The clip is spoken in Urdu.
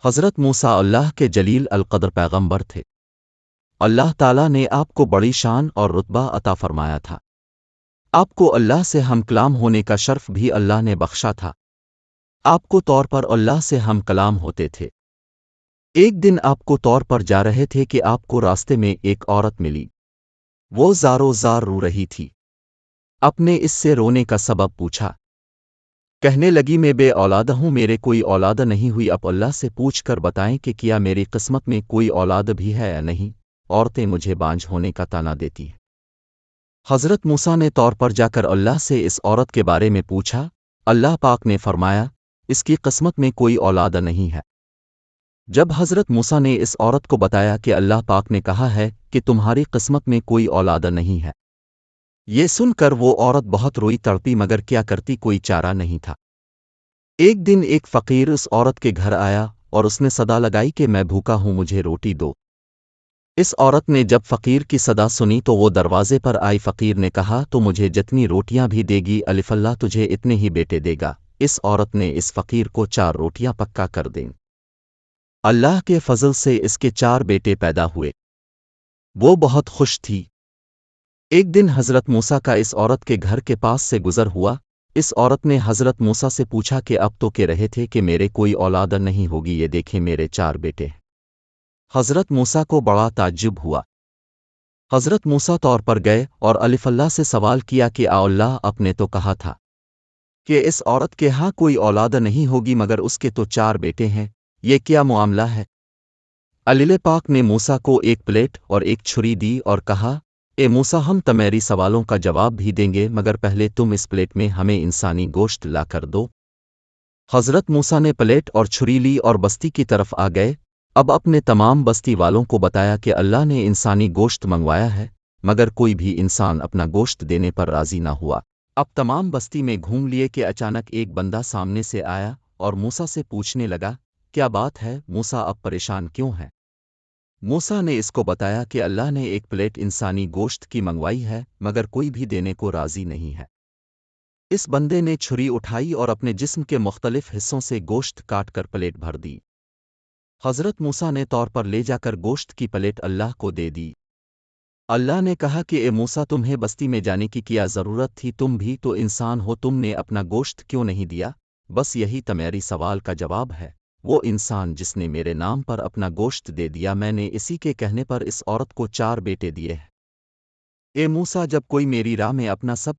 حضرت موسیٰ اللہ کے جلیل القدر پیغمبر تھے۔ اللہ تعالیٰ نے آپ کو بڑی شان اور رتبہ عطا فرمایا تھا۔ آپ کو اللہ سے ہم کلام ہونے کا شرف بھی اللہ نے بخشا تھا۔ آپ کو طور پر اللہ سے ہم کلام ہوتے تھے۔ ایک دن آپ کو طور پر جا رہے تھے کہ آپ کو راستے میں ایک عورت ملی۔ وہ زارو زار رو رہی تھی۔ اپنے اس سے رونے کا سبب پوچھا۔ کہنے لگی میں بے اولاد ہوں، میرے کوئی اولاد نہیں ہوئی، اب اللہ سے پوچھ کر بتائیں کہ کیا میری قسمت میں کوئی اولاد بھی ہے یا نہیں؟ عورتیں مجھے بانجھ ہونے کا طعنہ دیتی ہیں۔ حضرت موسیٰ نے طور پر جا کر اللہ سے اس عورت کے بارے میں پوچھا۔ اللہ پاک نے فرمایا اس کی قسمت میں کوئی اولاد نہیں ہے۔ جب حضرت موسیٰ نے اس عورت کو بتایا کہ اللہ پاک نے کہا ہے کہ تمہاری قسمت میں کوئی اولاد نہیں ہے، یہ سن کر وہ عورت بہت روئی تڑپی، مگر کیا کرتی، کوئی چارہ نہیں تھا۔ ایک دن ایک فقیر اس عورت کے گھر آیا اور اس نے صدا لگائی کہ میں بھوکا ہوں، مجھے روٹی دو۔ اس عورت نے جب فقیر کی صدا سنی تو وہ دروازے پر آئی۔ فقیر نے کہا تو مجھے جتنی روٹیاں بھی دے گی اللہ تجھے اتنے ہی بیٹے دے گا۔ اس عورت نے اس فقیر کو 4 روٹیاں پکا کر دیں۔ اللہ کے فضل سے اس کے 4 بیٹے پیدا ہوئے۔ وہ بہت خوش تھی۔ ایک دن حضرت موسیٰ کا اس عورت کے گھر کے پاس سے گزر ہوا۔ اس عورت نے حضرت موسیٰ سے پوچھا کہ اب تو کہہ رہے تھے کہ میرے کوئی اولاد نہیں ہوگی، یہ دیکھیں میرے 4 بیٹے ہیں۔ حضرت موسیٰ کو بڑا تعجب ہوا۔ حضرت موسیٰ طور پر گئے اور اللہ سے سوال کیا کہ اللہ آپ نے تو کہا تھا کہ اس عورت کے ہاں کوئی اولاد نہیں ہوگی، مگر اس کے تو 4 بیٹے ہیں، یہ کیا معاملہ ہے؟ اللہ پاک نے موسیٰ کو ایک پلیٹ اور ایک چھری دی اور کہا اے موسیٰ ہم تمہاری سوالوں کا جواب بھی دیں گے، مگر پہلے تم اس پلیٹ میں ہمیں انسانی گوشت لا کر دو۔ حضرت موسیٰ نے پلیٹ اور چھری لی اور بستی کی طرف آ گئے۔ اب اپنے تمام بستی والوں کو بتایا کہ اللہ نے انسانی گوشت منگوایا ہے، مگر کوئی بھی انسان اپنا گوشت دینے پر راضی نہ ہوا۔ اب تمام بستی میں گھوم لیے کہ اچانک ایک بندہ سامنے سے آیا اور موسیٰ سے پوچھنے لگا کیا بات ہے موسیٰ، اب پریشان کیوں ہیں؟ موسیٰ نے اس کو بتایا کہ اللہ نے ایک پلیٹ انسانی گوشت کی منگوائی ہے، مگر کوئی بھی دینے کو راضی نہیں ہے۔ اس بندے نے چھری اٹھائی اور اپنے جسم کے مختلف حصوں سے گوشت کاٹ کر پلیٹ بھر دی۔ حضرت موسیٰ نے طور پر لے جا کر گوشت کی پلیٹ اللہ کو دے دی۔ اللہ نے کہا کہ اے موسیٰ تمہیں بستی میں جانے کی کیا ضرورت تھی؟ تم بھی تو انسان ہو، تم نے اپنا گوشت کیوں نہیں دیا؟ بس یہی تمہاری سوال کا جواب ہے۔ وہ انسان جس نے میرے نام پر اپنا گوشت دے دیا، میں نے اسی کے کہنے پر اس عورت کو 4 بیٹے دیے ہیں۔ اے موسیٰ جب کوئی میری راہ میں اپنا سب